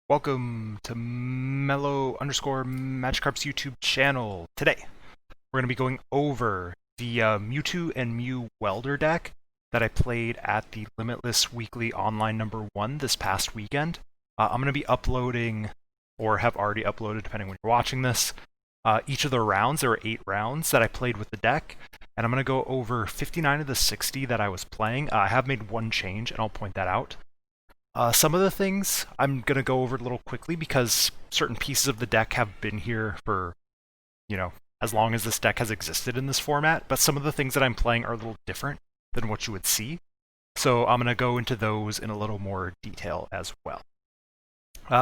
Welcome to Mellow_Magikarp's YouTube channel. Today, we're going to be going over the Mewtwo and Mew Welder deck that I played at the Limitless Weekly Online #1 this past weekend. I'm going to be uploading, or have already uploaded depending when you're watching this, each of the rounds. There were 8 rounds that I played with the deck, and I'm going to go over 59 of the 60 that I was playing. I have made one change, and I'll point that out. Some of the things I'm going to go over a little quickly because certain pieces of the deck have been here for, as long as this deck has existed in this format, but some of the things that I'm playing are a little different than what you would see. So I'm going to go into those in a little more detail as well.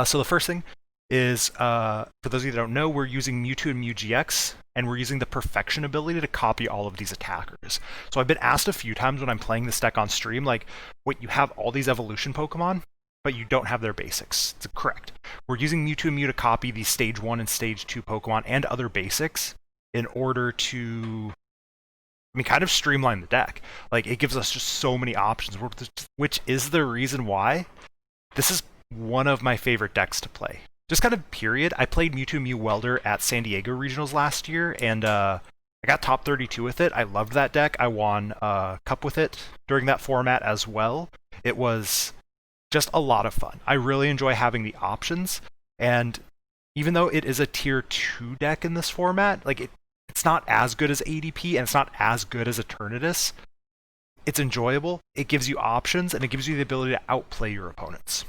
So the first thing is, for those of you that don't know, we're using Mewtwo and Mew-GX, and we're using the Perfection ability to copy all of these attackers. So I've been asked a few times when I'm playing this deck on stream, like, wait, you have all these evolution Pokemon, but you don't have their basics. It's correct. We're using Mewtwo and Mew to copy these Stage 1 and Stage 2 Pokemon and other basics in order to, kind of streamline the deck. Like, it gives us just so many options, which is the reason why this is one of my favorite decks to play. Just kind of period. I played Mewtwo Mew Welder at San Diego Regionals last year, and I got top 32 with it. I loved that deck. I won a cup with it during that format as well. It was just a lot of fun. I really enjoy having the options, and even though it is a tier 2 deck in this format, like it's not as good as ADP, and it's not as good as Eternatus. It's enjoyable, it gives you options, and it gives you the ability to outplay your opponents.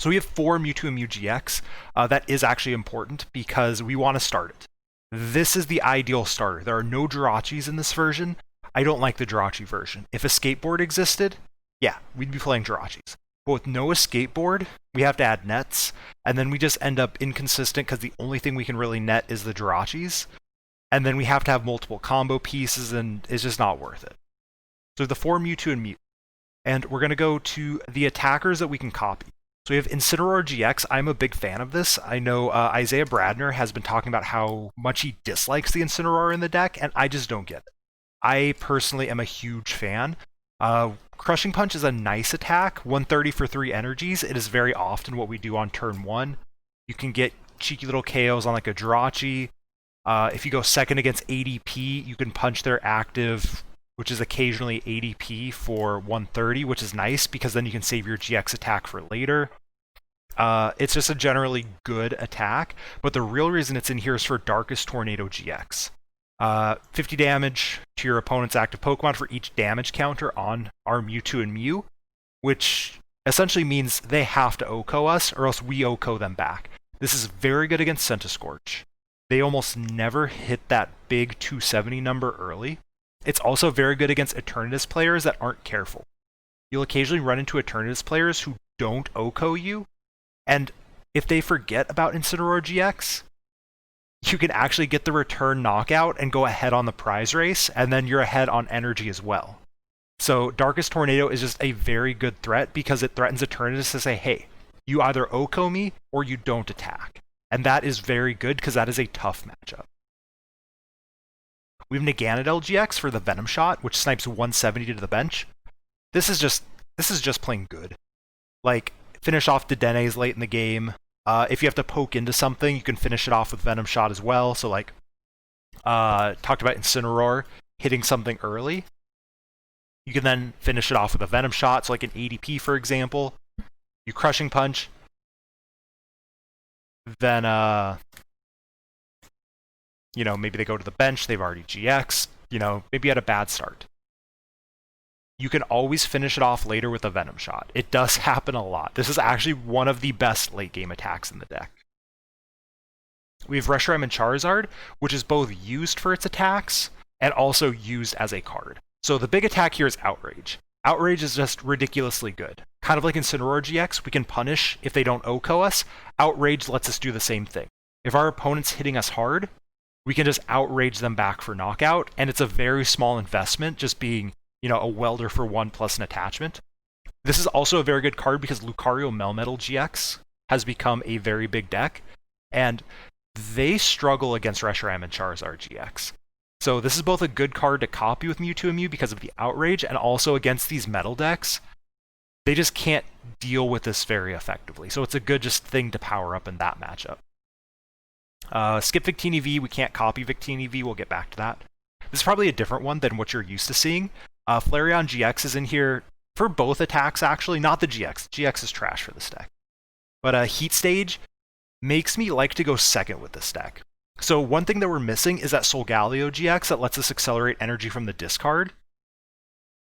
So we have 4 Mewtwo and Mew-GX. That is actually important because we want to start it. This is the ideal starter. There are no Jirachis in this version. I don't like the Jirachi version. If a skateboard existed, yeah, we'd be playing Jirachis. But with no skateboard, we have to add nets, and then we just end up inconsistent because the only thing we can really net is the Jirachis. And then we have to have multiple combo pieces, and it's just not worth it. So the 4 Mewtwo and Mew. And we're going to go to the attackers that we can copy. So we have Incineroar-GX. I'm a big fan of this. I know Isaiah Bradner has been talking about how much he dislikes the Incineroar in the deck, and I just don't get it. I personally am a huge fan. Crushing Punch is a nice attack, 130 for 3 energies. It is very often what we do on turn 1. You can get cheeky little KOs on like a Jirachi. If you go second against ADP, you can punch their active, which is occasionally ADP for 130, which is nice because then you can save your GX attack for later. It's just a generally good attack, but the real reason it's in here is for Darkest Tornado GX. 50 damage to your opponent's active Pokemon for each damage counter on our Mewtwo and Mew, which essentially means they have to OHKO us or else we OHKO them back. This is very good against Centiskorch. They almost never hit that big 270 number early. It's also very good against Eternatus players that aren't careful. You'll occasionally run into Eternatus players who don't OHKO you, and if they forget about Incineroar-GX, you can actually get the return knockout and go ahead on the prize race, and then you're ahead on energy as well. So Darkest Tornado is just a very good threat because it threatens Eternatus to say, hey, you either OHKO me or you don't attack. And that is very good because that is a tough matchup. We have Naganadel-GX for the Venom Shot, which snipes 170 to the bench. This is just plain good. Like, finish off Dedenne late in the game. If you have to poke into something, you can finish it off with Venom Shot as well. So like, talked about Incineroar hitting something early. You can then finish it off with a Venom Shot. So like an ADP, for example. You Crushing Punch. Then, maybe they go to the bench, they've already GX, maybe you had a bad start. You can always finish it off later with a Venom Shot. It does happen a lot. This is actually one of the best late game attacks in the deck. We have Reshiram and Charizard, which is both used for its attacks and also used as a card. So the big attack here is Outrage. Outrage is just ridiculously good. Kind of like Incineroar-GX, we can punish if they don't OHKO us. Outrage lets us do the same thing. If our opponent's hitting us hard, we can just outrage them back for knockout, and it's a very small investment, just being, a welder for 1 plus an attachment. This is also a very good card because Lucario Melmetal-GX has become a very big deck, and they struggle against Reshiram and Charizard-GX. So this is both a good card to copy with Mewtwo and Mew because of the outrage, and also against these metal decks. they just can't deal with this very effectively. So it's a good just thing to power up in that matchup. Skip Victini V, we can't copy Victini V, we'll get back to that. This is probably a different one than what you're used to seeing. Flareon-GX is in here for both attacks, actually, not the GX. GX is trash for this deck. But Heat Stage makes me like to go second with this deck. So one thing that we're missing is that Solgaleo-GX that lets us accelerate energy from the discard.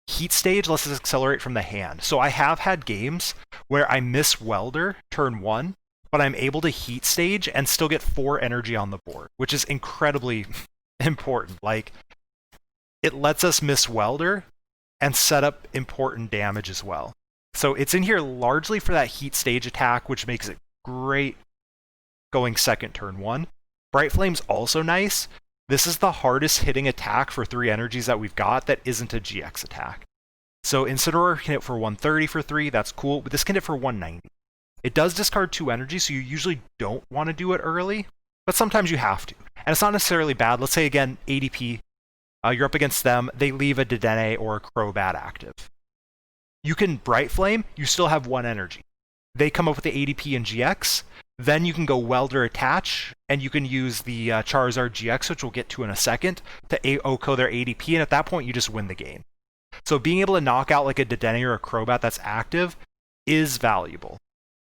Heat Stage lets us accelerate from the hand. So I have had games where I miss Welder turn 1, but I'm able to Heat Stage and still get 4 energy on the board, which is incredibly important. Like, it lets us miss Welder and set up important damage as well. So it's in here largely for that Heat Stage attack, which makes it great going second turn 1. Bright Flame's also nice. This is the hardest hitting attack for 3 energies that we've got that isn't a GX attack. So Incineroar can hit for 130 for 3, that's cool, but this can hit for 190. It does discard 2 energy, so you usually don't want to do it early, but sometimes you have to. And it's not necessarily bad. Let's say, again, ADP, you're up against them, they leave a Dedenne or a Crobat active. You can Bright Flame, you still have 1 energy. They come up with the ADP and GX, then you can go Welder Attach, and you can use the Charizard-GX, which we'll get to in a second, to OHKO their ADP, and at that point you just win the game. So being able to knock out like a Dedenne or a Crobat that's active is valuable.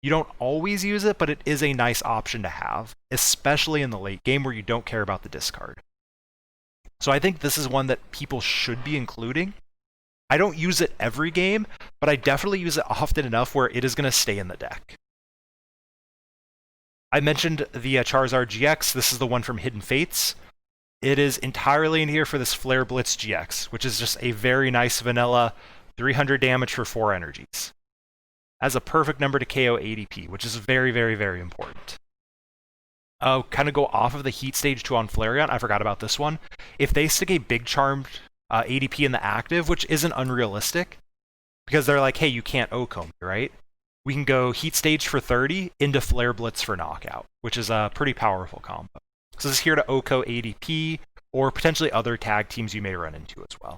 You don't always use it, but it is a nice option to have, especially in the late game where you don't care about the discard. So I think this is one that people should be including. I don't use it every game, but I definitely use it often enough where it is going to stay in the deck. I mentioned the Charizard-GX. This is the one from Hidden Fates. It is entirely in here for this Flare Blitz GX, which is just a very nice vanilla 300 damage for 4 energies. Has a perfect number to KO ADP, which is very, very, very important. Kind of go off of the Heat Stage 2 on Flareon. I forgot about this one. If they stick a Big Charmed ADP in the active, which isn't unrealistic, because they're like, hey, you can't OHKO me, right? We can go Heat Stage for 30 into Flare Blitz for knockout, which is a pretty powerful combo. So this is here to OHKO ADP, or potentially other tag teams you may run into as well.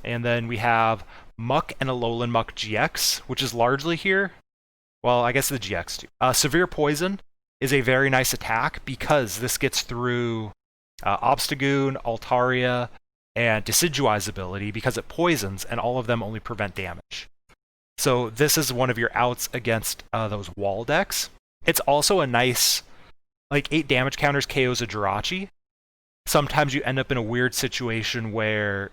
And then we have Muk Alolan Muk-GX, which is largely here. Well, I guess the GX too. Severe Poison is a very nice attack because this gets through Obstagoon, Altaria, and Decidueye's ability because it poisons, and all of them only prevent damage. So this is one of your outs against those wall decks. It's also a nice, like 8 damage counters KOs a Jirachi. Sometimes you end up in a weird situation where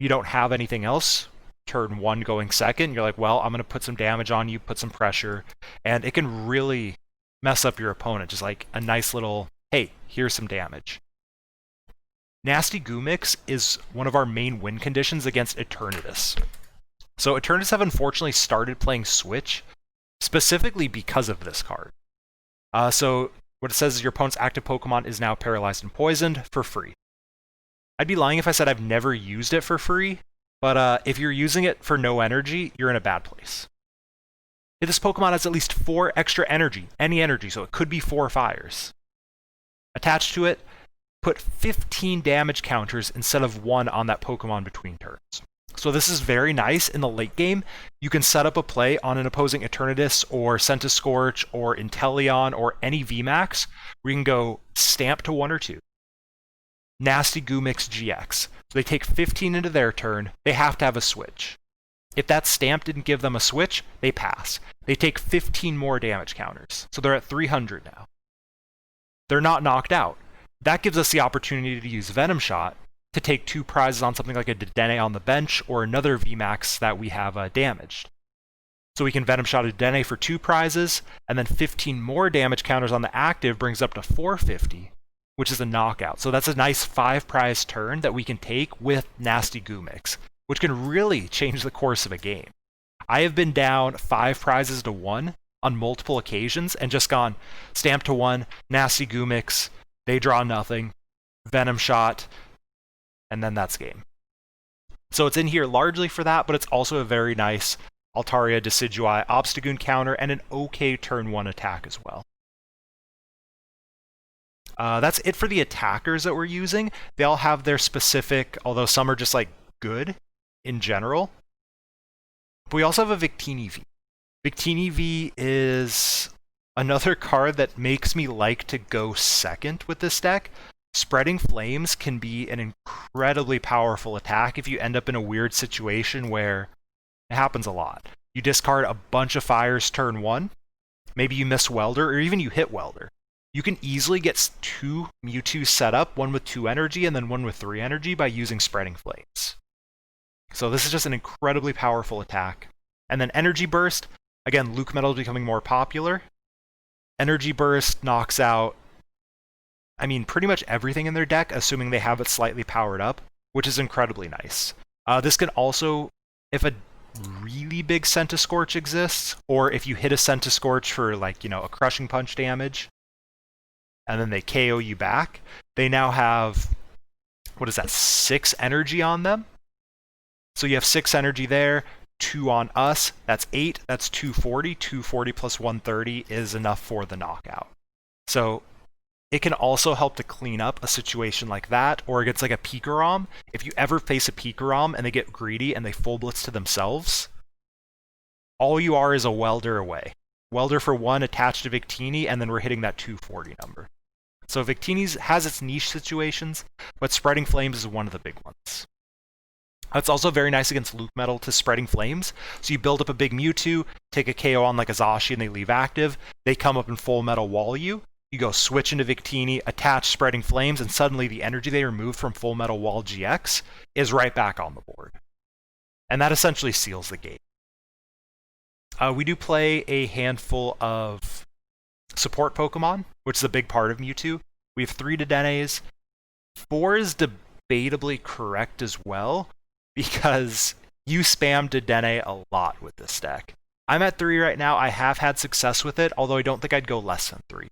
you don't have anything else, turn 1 going second, you're like, well, I'm going to put some damage on you, put some pressure, and it can really mess up your opponent. Just like a nice little, hey, here's some damage. Nasty Goo Mix is one of our main win conditions against Eternatus. So Eternatus have unfortunately started playing Switch, specifically because of this card. So what it says is your opponent's active Pokemon is now paralyzed and poisoned for free. I'd be lying if I said I've never used it for free, but if you're using it for no energy, you're in a bad place. If this Pokemon has at least 4 extra energy, any energy, so it could be 4 fires. Attached to it, put 15 damage counters instead of 1 on that Pokemon between turns. So this is very nice in the late game. You can set up a play on an opposing Eternatus or Centiskorch or Inteleon or any VMAX where you can go Stamp to 1 or 2. Nasty Goo Mix GX. So they take 15 into their turn, they have to have a switch. If that stamp didn't give them a switch, they pass. They take 15 more damage counters. So they're at 300 now. They're not knocked out. That gives us the opportunity to use Venom Shot to take 2 prizes on something like a Dedenne on the bench or another VMAX that we have damaged. So we can Venom Shot a Dedenne for 2 prizes, and then 15 more damage counters on the active brings up to 450. Which is a knockout. So that's a nice 5 prize turn that we can take with Nasty Goo Mix, which can really change the course of a game. I have been down 5 prizes to 1 on multiple occasions and just gone Stamp to 1, Nasty Goo Mix, they draw nothing, Venom Shot, and then that's game. So it's in here largely for that, but it's also a very nice Altaria, Decidueye, Obstagoon counter, and an okay turn 1 attack as well. That's it for the attackers that we're using. They all have their specific, although some are just like good in general. But we also have a Victini V. Victini V is another card that makes me like to go second with this deck. Spreading Flames can be an incredibly powerful attack if you end up in a weird situation where it happens a lot. You discard a bunch of fires turn 1, maybe you miss Welder, or even you hit Welder. You can easily get 2 Mewtwo set up, one with 2 energy and then one with 3 energy by using Spreading Flames. So this is just an incredibly powerful attack. And then Energy Burst, again, Luke Metal is becoming more popular. Energy Burst knocks out, pretty much everything in their deck, assuming they have it slightly powered up, which is incredibly nice. This can also, if a really big Centiskorch exists, or if you hit a Centiskorch for a Crushing Punch damage, and then they KO you back, they now have, 6 energy on them? So you have 6 energy there, 2 on us, that's 8, that's 240, 240 plus 130 is enough for the knockout. So it can also help to clean up a situation like that, or against a Pikarom. If you ever face a Pikarom and they get greedy and they full blitz to themselves, all you are is a Welder away. Welder for 1 attached to Victini, and then we're hitting that 240 number. So Victini has its niche situations, but Spreading Flames is one of the big ones. It's also very nice against Luke Metal to Spreading Flames. So you build up a big Mewtwo, take a KO on a Zashi and they leave active, they come up and Full Metal wall you, you go switch into Victini, attach Spreading Flames, and suddenly the energy they removed from Full Metal Wall GX is right back on the board. And that essentially seals the game. We do play a handful of support Pokemon, which is a big part of Mewtwo. We have 3 Dedennes. 4 is debatably correct as well, because you spam Dedenne a lot with this deck. I'm at 3 right now. I have had success with it, although I don't think I'd go less than 3.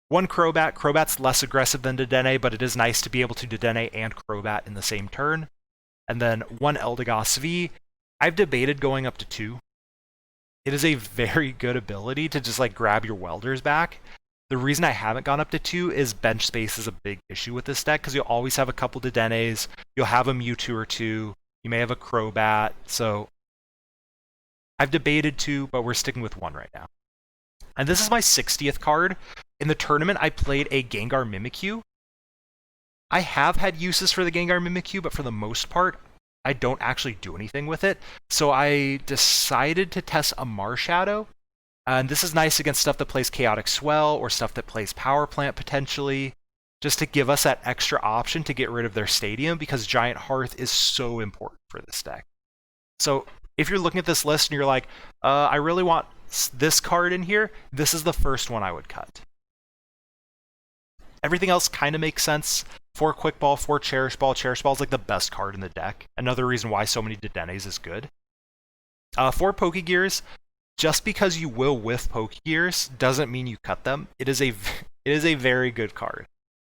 1 Crobat. Crobat's less aggressive than Dedenne, but it is nice to be able to Dedenne and Crobat in the same turn. And then 1 Eldegoss V. I've debated going up to 2. It is a very good ability to just grab your Welders back. The reason I haven't gone up to 2 is bench space is a big issue with this deck, because you'll always have a couple Dedennes, you'll have a Mewtwo or 2, you may have a Crobat, so I've debated 2, but we're sticking with 1 right now. And this is my 60th card. In the tournament, I played a Gengar Mimikyu. I have had uses for the Gengar Mimikyu, but for the most part, I don't actually do anything with it. So I decided to test a Marshadow. And this is nice against stuff that plays Chaotic Swell or stuff that plays Power Plant potentially, just to give us that extra option to get rid of their stadium, because Giant Hearth is so important for this deck. So if you're looking at this list and you're like, I really want this card in here, this is the first one I would cut. Everything else kind of makes sense. 4 Quick Ball, 4 Cherish Ball. Cherish Ball is the best card in the deck. Another reason why so many Dedennes is good. 4 Pokégears. Just because you will whiff Pokégears doesn't mean you cut them. It is a very good card.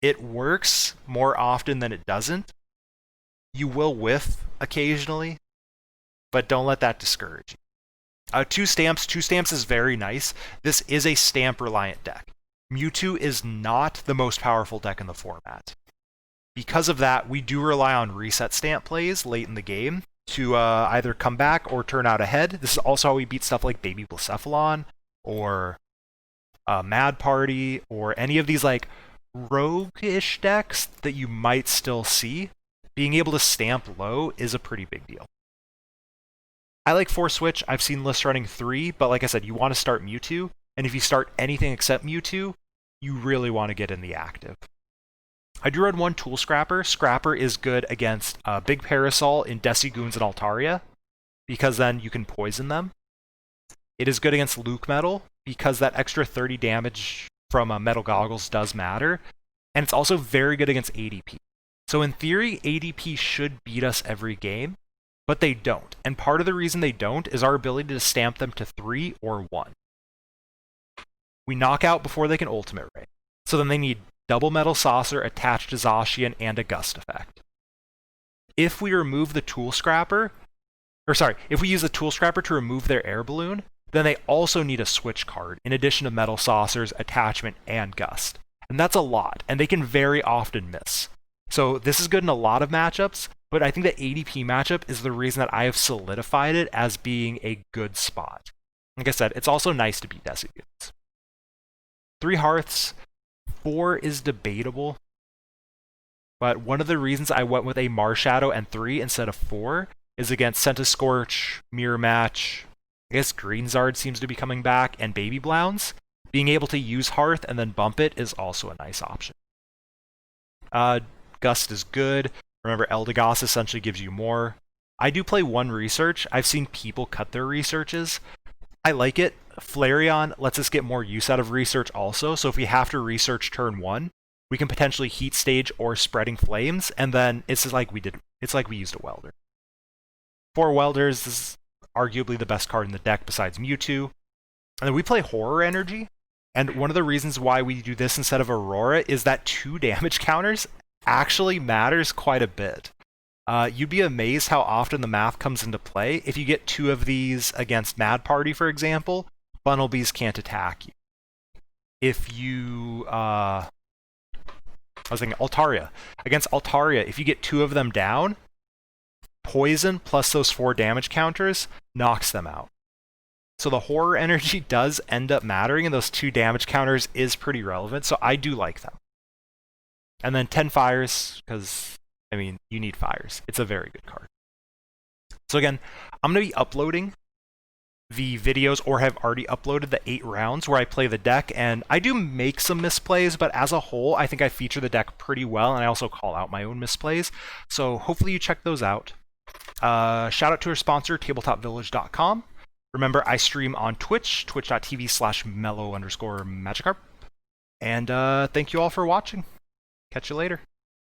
It works more often than it doesn't. You will whiff occasionally, but don't let that discourage you. 2 Stamps. 2 Stamps is very nice. This is a stamp-reliant deck. Mewtwo is not the most powerful deck in the format. Because of that, we do rely on Reset Stamp plays late in the game to either come back or turn out ahead. This is also how we beat stuff like Baby Blacephalon or Mad Party or any of these rogue-ish decks that you might still see. Being able to stamp low is a pretty big deal. I like 4 Switch. I've seen lists running 3, but like I said, you want to start Mewtwo, and if you start anything except Mewtwo, you really want to get in the active. I do run 1 Tool Scrapper. Scrapper is good against Big Parasol in Decigoons and Altaria, because then you can poison them. It is good against Luke Metal, because that extra 30 damage from Metal Goggles does matter. And it's also very good against ADP. So in theory, ADP should beat us every game, but they don't. And part of the reason they don't is our ability to stamp them to 3 or 1. We knock out before they can Ultimate Ray. So then they need Double Metal Saucer attached to Zacian and a Gust effect. If we remove the Tool Scrapper, if we use the Tool Scrapper to remove their Air Balloon, then they also need a Switch card in addition to Metal Saucers, Attachment, and Gust. And that's a lot, and they can very often miss. So this is good in a lot of matchups, but I think the ADP matchup is the reason that I have solidified it as being a good spot. Like I said, it's also nice to beat Desi units. 3 Hearths, 4 is debatable, but one of the reasons I went with a Marshadow and 3 instead of 4 is against Centiskorch, Mirror Match, I guess Greenzard seems to be coming back, and Baby Blounds. Being able to use Hearth and then bump it is also a nice option. Gust is good. Remember, Eldegoss essentially gives you more. I do play 1 research. I've seen people cut their researches. I like it. Flareon lets us get more use out of research also, so if we have to research turn 1, we can potentially Heat Stage or Spreading Flames, and then it's like we used a Welder. 4 Welders is arguably the best card in the deck besides Mewtwo. And then we play Horror Energy, and one of the reasons why we do this instead of Aurora is that 2 damage counters actually matters quite a bit. You'd be amazed how often the math comes into play. If you get 2 of these against Mad Party, for example, Bunnelbees can't attack you. If you, I was thinking Altaria. Against Altaria, if you get 2 of them down, Poison plus those 4 damage counters knocks them out. So the Horror Energy does end up mattering, and those 2 damage counters is pretty relevant, so I do like them. And then 10 Fires, because, I mean, you need Fires. It's a very good card. So again, I'm going to be uploading the videos, or have already uploaded the 8 rounds where I play the deck, and I do make some misplays, but as a whole, I think I feature the deck pretty well, and I also call out my own misplays. So hopefully you check those out. Shout out to our sponsor, tabletopvillage.com. Remember, I stream on Twitch, twitch.tv/mellow_Magikarp. And thank you all for watching. Catch you later.